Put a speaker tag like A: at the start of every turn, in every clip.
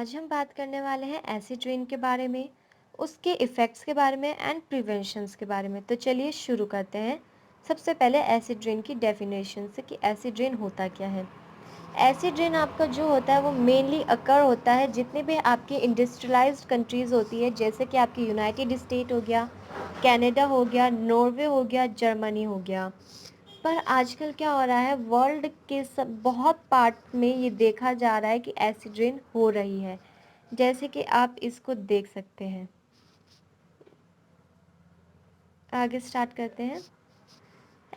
A: आज हम बात करने वाले हैं एसिड रेन के बारे में, उसके इफ़ेक्ट्स के बारे में एंड प्रिवेंशंस के बारे में। तो चलिए शुरू करते हैं। सबसे पहले एसिड रेन की डेफिनेशन से कि एसिड रेन होता क्या है। एसिड रेन आपका जो होता है वो मेनली अकर होता है जितने भी आपकी इंडस्ट्रियलाइज्ड कंट्रीज़ होती है, जैसे कि आपकी यूनाइटेड स्टेट हो गया, कनाडा हो गया, नॉर्वे हो गया, जर्मनी हो गया। पर आजकल क्या हो रहा है, वर्ल्ड के सब बहुत पार्ट में ये देखा जा रहा है कि एसिड रेन हो रही है, जैसे कि आप इसको देख सकते हैं। आगे स्टार्ट करते हैं।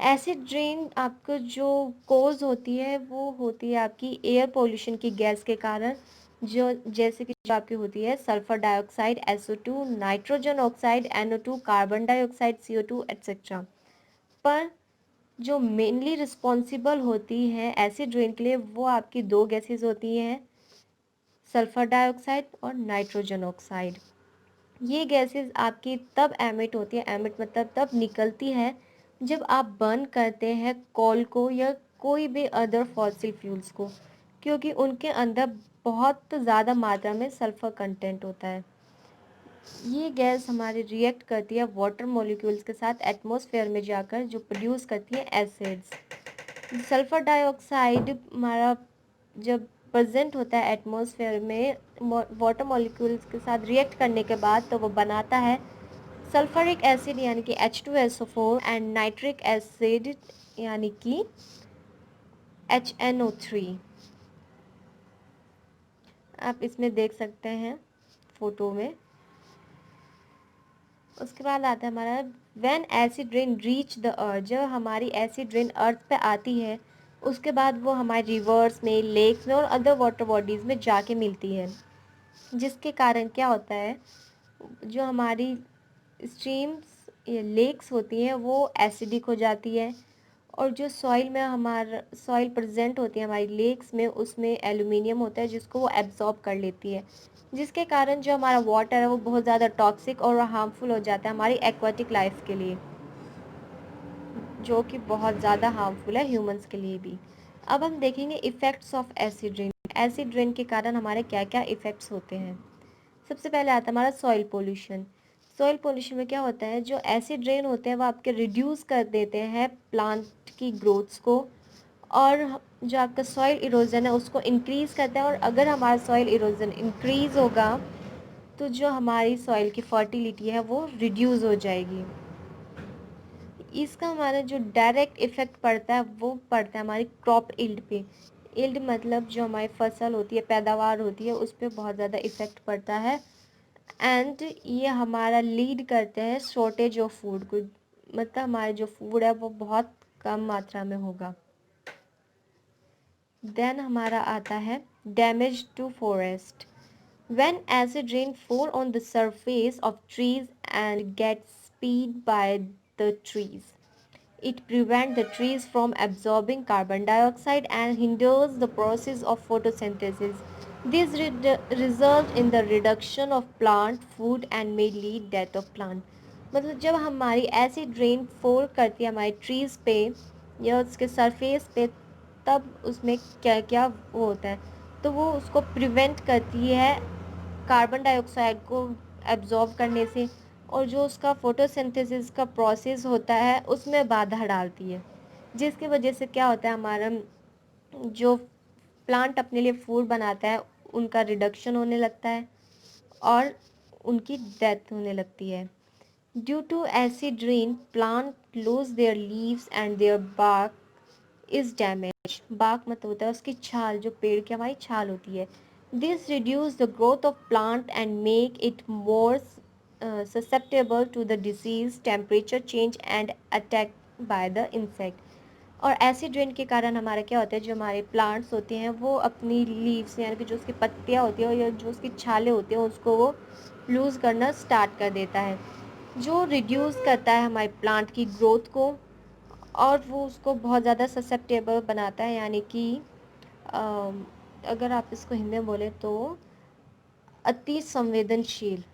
A: एसिड रेन आपको जो कोज होती है वो होती है आपकी एयर पोल्यूशन की गैस के कारण, जो जैसे कि जो आपकी होती है sulphur dioxide SO2, nitrogen oxide NO2, carbon dioxide CO2 etcetera. पर जो मेनली रिस्पॉन्सिबल होती हैं एसिड रेन के लिए वो आपकी दो गैसेस होती हैं, सल्फर डाइऑक्साइड और नाइट्रोजन ऑक्साइड। ये गैसेस आपकी तब एमिट होती है, एमिट मतलब तब निकलती है जब आप बर्न करते हैं कोल को या कोई भी अदर फॉसिल फ्यूल्स को, क्योंकि उनके अंदर बहुत ज़्यादा मात्रा में सल्फर कंटेंट होता है। ये गैस हमारे रिएक्ट करती है वाटर मॉलिक्यूल्स के साथ एटमॉस्फेयर में जाकर, जो प्रोड्यूस करती है एसिड्स। सल्फर डाइऑक्साइड हमारा जब प्रेजेंट होता है एटमॉस्फेयर में वाटर मॉलिक्यूल्स के साथ रिएक्ट करने के बाद, तो वो बनाता है सल्फरिक एसिड यानी कि H2SO4 एंड नाइट्रिक एसिड यानी कि HNO3। आप इसमें देख सकते हैं फोटो में। उसके बाद आता है हमारा when acid rain reach the earth. जब हमारी एसिड रेन अर्थ पे आती है उसके बाद वो हमारे रिवर्स में, लेक्स में और अदर वाटर बॉडीज़ में जाके मिलती है, जिसके कारण क्या होता है, जो हमारी स्ट्रीम्स या लेक्स होती हैं वो एसिडिक हो जाती है, और जो सॉइल में हमारा सॉइल प्रेजेंट होती है हमारी लेक्स में, उसमें एल्यूमिनियम होता है जिसको वो एब्जॉर्ब कर लेती है, जिसके कारण जो हमारा वाटर है वो बहुत ज़्यादा टॉक्सिक और हार्मफुल हो जाता है हमारी एक्वाटिक लाइफ के लिए, जो कि बहुत ज़्यादा हार्मफुल है ह्यूमंस के लिए भी। अब हम देखेंगे effects of acid rain. Acid rain के कारण हमारे क्या क्या इफ़ेक्ट्स होते हैं। सबसे पहले आता है हमारा सॉइल पोल्यूशन। सॉइल पोल्यूशन में क्या होता है, जो एसिड रेन होते हैं वो आपके रिड्यूस कर देते हैं प्लांट की ग्रोथ्स को, और जो आपका सॉइल इरोजन है उसको इंक्रीज़ करता है। और अगर हमारा सॉइल इरोजन इंक्रीज़ होगा तो जो हमारी सॉइल की फर्टिलिटी है वो रिड्यूस हो जाएगी। इसका हमारा जो डायरेक्ट इफ़ेक्ट पड़ता है वो पड़ता है हमारी क्रॉप इल्ड पे। इल्ड मतलब जो हमारी फसल होती है, पैदावार होती है, उस पर बहुत ज़्यादा इफ़ेक्ट पड़ता है। एंड ये हमारा लीड करते हैं शॉर्टेज ऑफ फूड को, मतलब हमारे जो फूड है वो बहुत कम मात्रा में होगा। देन हमारा आता है damage to forest. When acid rain fall on the surface of trees and gets spilled by the trees, it prevents the trees from absorbing carbon dioxide and hinders the process of photosynthesis. This result in the reduction of plant food and may lead death of plant. मतलब जब हमारी acid rain fall करती है हमारी trees पे या उसके surface पे, तब उसमें क्या क्या वो होता है, तो वो उसको प्रिवेंट करती है कार्बन डाइऑक्साइड को एब्जॉर्ब करने से, और जो उसका फोटोसिंथेसिस का प्रोसेस होता है उसमें बाधा डालती है, जिसकी वजह से क्या होता है, हमारा जो प्लांट अपने लिए फूड बनाता है उनका रिडक्शन होने लगता है और उनकी डेथ होने लगती है। Due to acid rain plant lose their leaves and their bark is damage. Bark मतलब होता है उसकी छाल, जो पेड़ की हमारी छाल होती है। This reduce the growth of plant and make it more susceptible to the disease, temperature change and attack by the insect। और एसिड रेन के कारण हमारा क्या होता है, जो हमारे प्लांट्स होते हैं वो अपनी लीव्स यानी कि जो उसकी पत्तियाँ होती हैं या जो उसकी छालें होती हैं उसको वो लूज़ करना स्टार्ट कर देता है, जो रिड्यूस करता है हमारे प्लांट की ग्रोथ को, और वो उसको बहुत ज़्यादा ससेप्टेबल बनाता है, यानी कि अगर आप इसको हिंदी में बोले तो अति संवेदनशील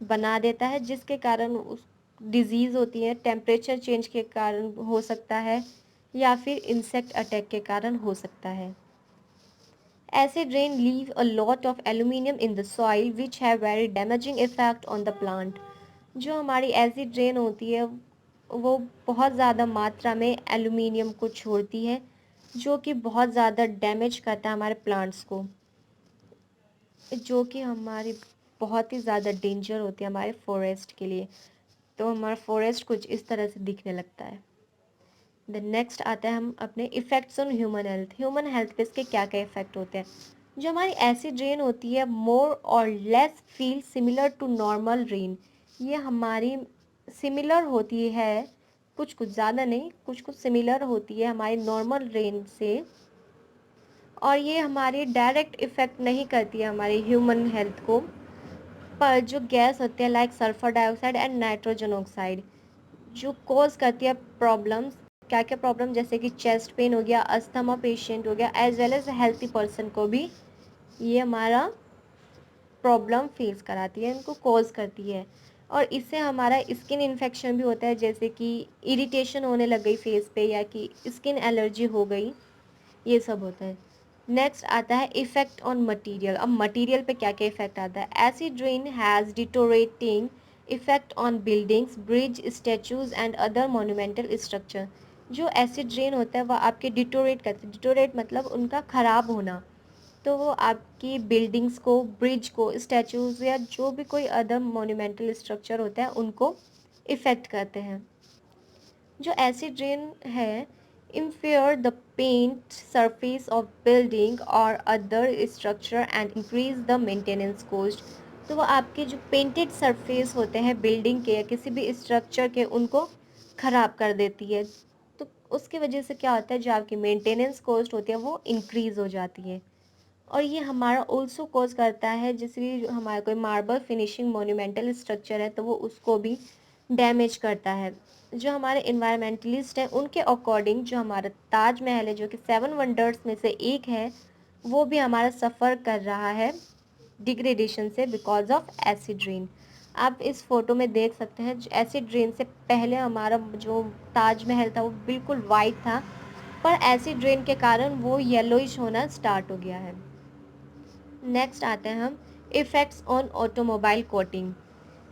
A: बना देता है, जिसके कारण उस डिजीज़ होती है टेम्परेचर चेंज के कारण हो सकता है या फिर इंसेक्ट अटैक के कारण हो सकता है। Acid rain leave a lot of aluminium in the soil which have very damaging effect on the plant. जो हमारी एसिड रेन होती है वो बहुत ज़्यादा मात्रा में एल्यूमिनियम को छोड़ती है जो कि बहुत ज़्यादा डैमेज करता है हमारे प्लांट्स को, जो कि हमारी बहुत ही ज़्यादा डेंजर होती है हमारे फॉरेस्ट के लिए। तो हमारा फॉरेस्ट कुछ इस तरह से दिखने लगता है। देन नेक्स्ट आता है हम अपने effects on human health. Human health पे इसके क्या क्या इफ़ेक्ट होते हैं। जो हमारी एसिड रेन होती है more or less feel similar to normal rain. ये हमारी सिमिलर होती है, कुछ कुछ ज़्यादा नहीं, कुछ कुछ सिमिलर होती है हमारी नॉर्मल रेन से, और ये हमारी डायरेक्ट इफ़ेक्ट नहीं करती है हमारी ह्यूमन हेल्थ को। पर जो गैस होती है like sulphur dioxide and nitrogen oxide जो कॉज करती है प्रॉब्लम्स, क्या क्या प्रॉब्लम, जैसे कि चेस्ट पेन हो गया, अस्थमा पेशेंट हो गया, as well as healthy person को भी ये हमारा प्रॉब्लम फेस कराती है, इनको कॉज करती है। और इससे हमारा स्किन इन्फेक्शन भी होता है, जैसे कि इरिटेशन होने लग गई फेस पे या कि स्किन एलर्जी हो गई, ये सब होता है। नेक्स्ट आता है इफेक्ट ऑन मटेरियल। अब मटेरियल पे क्या क्या इफेक्ट आता है। Acid rain has deteriorating effect on buildings, bridge, statues and other monumental structure. जो एसिड रेन होता है वह आपके डिटोरेट करते हैं, डिटोरेट मतलब उनका ख़राब होना, तो वो आपकी बिल्डिंग्स को, ब्रिज को, स्टैचूज या जो भी कोई अदर मोन्यूमेंटल स्ट्रक्चर होता है उनको इफ़ेक्ट करते हैं। जो एसिड रेन है impair the paint surface of building और other structure and increase the maintenance cost. तो वो आपके जो पेंटेड सरफेस होते हैं बिल्डिंग के या किसी भी स्ट्रक्चर के उनको ख़राब कर देती है। तो उसकी वजह से क्या होता है, जो आपकी मेंटेनेंस कॉस्ट होती है वो इंक्रीज़ हो जाती है। और ये हमारा ऑल्सो कॉज करता है, जैसे कि हमारा कोई मार्बल फिनिशिंग मोन्यूमेंटल स्ट्रक्चर है तो वो उसको भी डैमेज करता है। जो हमारे इन्वायरमेंटलिस्ट हैं उनके अकॉर्डिंग जो हमारा ताजमहल है जो कि 7 वंडर्स में से एक है, वो भी हमारा सफ़र कर रहा है डिग्रेडेशन से बिकॉज ऑफ एसिड रेन। आप इस फोटो में देख सकते हैं एसिड रेन से पहले हमारा जो ताजमहल था वो बिल्कुल वाइट था, पर एसिड रेन के कारण वो येलोइश होना स्टार्ट हो गया है। नेक्स्ट आते हैं हम effects on automobile coating.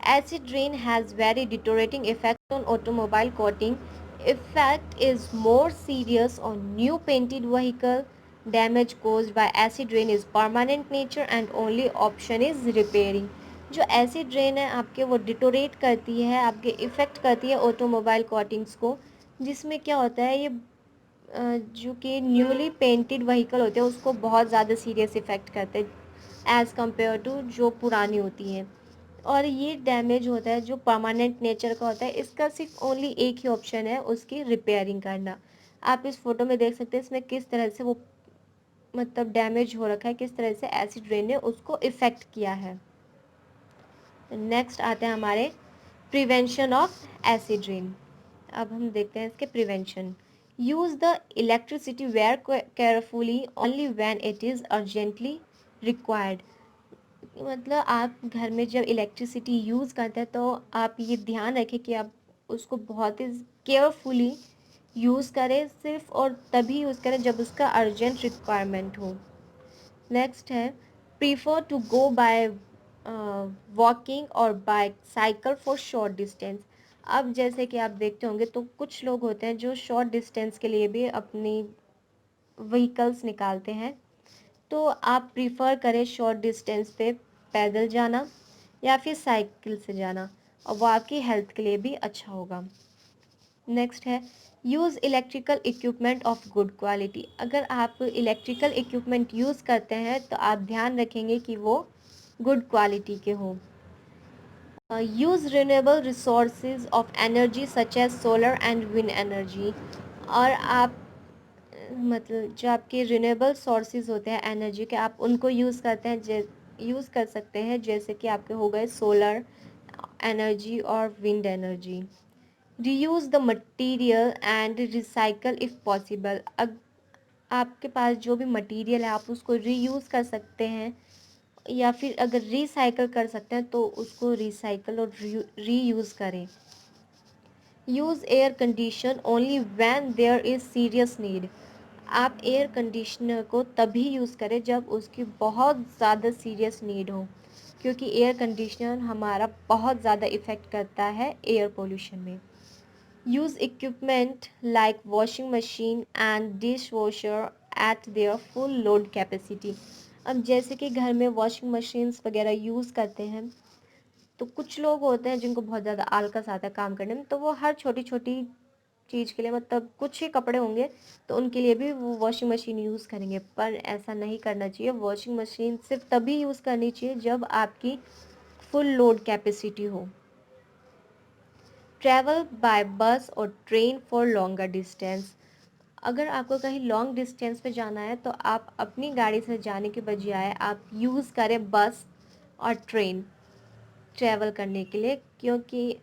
A: Acid rain has very deteriorating effect on automobile coating. Effect is more serious on new painted vehicle. Damage caused by acid rain is permanent nature and only option is repairing. जो acid rain है आपके वो deteriorate करती है, आपके effect करती है automobile coatings को, जिसमें क्या होता है ये जो कि न्यूली पेंटेड व्हीकल होते हैं उसको बहुत ज़्यादा सीरियस इफ़ेक्ट करते हैं एज़ कम्पेयर टू जो पुरानी होती हैं। और ये डैमेज होता है जो परमानेंट नेचर का होता है, इसका सिर्फ ओनली एक ही ऑप्शन है उसकी रिपेयरिंग करना। आप इस फोटो में देख सकते हैं इसमें किस तरह से वो मतलब डैमेज हो रखा है, किस तरह से एसिड रेन ने उसको इफ़ेक्ट किया है। नेक्स्ट आते हैं हमारे प्रिवेंशन ऑफ एसिड रेन। अब हम देखते हैं इसके prevention. Use the electricity where carefully only when it is urgently required. मतलब आप घर में जब इलेक्ट्रिसिटी यूज़ करते हैं तो आप ये ध्यान रखें कि आप उसको बहुत ही केयरफुली यूज़ करें, सिर्फ और तभी यूज़ करें जब उसका अर्जेंट रिक्वायरमेंट हो। नेक्स्ट है prefer to go by walking और by cycle for short distance. अब जैसे कि आप देखते होंगे तो कुछ लोग होते हैं जो शॉर्ट डिस्टेंस के लिए भी अपनी व्हीकल्स निकालते हैं, तो आप प्रीफर करें शॉर्ट डिस्टेंस पे पैदल जाना या फिर साइकिल से जाना, और वो आपकी हेल्थ के लिए भी अच्छा होगा। नेक्स्ट है use electrical equipment of good quality. अगर आप इलेक्ट्रिकल इक्विपमेंट यूज़ करते हैं तो आप ध्यान रखेंगे कि वो गुड क्वालिटी के हों। Use renewable resources of energy such as solar and wind energy. और आप मतलब जो आपके रिन्यूएबल सोर्सेज होते हैं एनर्जी के, आप उनको यूज़ करते हैं यूज़ कर सकते हैं, जैसे कि आपके हो गए सोलर एनर्जी और wind energy. Reuse the material and recycle if possible. आपके पास जो भी मटेरियल है आप उसको रीयूज़ कर सकते हैं, या फिर अगर रिसाइकल कर सकते हैं तो उसको रिसाइकल और रीयूज़ करें। Use air condition only when there is serious need. आप एयर कंडीशनर को तभी यूज़ करें जब उसकी बहुत ज़्यादा सीरियस नीड हो, क्योंकि एयर कंडीशनर हमारा बहुत ज़्यादा इफ़ेक्ट करता है एयर पोल्यूशन में। Use equipment like washing machine and dish washer eight there full load capacity. अब जैसे कि घर में वॉशिंग मशीन्स वगैरह यूज़ करते हैं, तो कुछ लोग होते हैं जिनको बहुत ज़्यादा आलस आता है काम करने में, तो वो हर छोटी छोटी चीज़ के लिए, मतलब कुछ ही कपड़े होंगे तो उनके लिए भी वो वॉशिंग मशीन यूज़ करेंगे, पर ऐसा नहीं करना चाहिए। वॉशिंग मशीन सिर्फ तभी यूज़ करनी चाहिए जब आपकी फुल लोड कैपेसिटी हो। ट्रैवल बाय बस और ट्रेन फॉर लॉन्गर डिस्टेंस। अगर आपको कहीं लॉन्ग डिस्टेंस पे जाना है तो आप अपनी गाड़ी से जाने के बजाय आप यूज़ करें बस और ट्रेन ट्रैवल करने के लिए, क्योंकि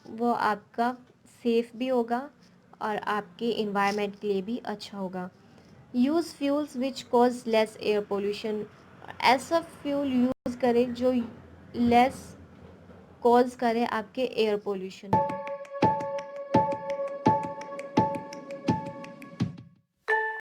A: वो आपका सेफ़ भी होगा और आपके इन्वायरमेंट के लिए भी अच्छा होगा। Use fuels which cause less air pollution. ऐसा फ्यूल यूज़ करें जो लेस कॉज करे आपके एयर पोल्यूशन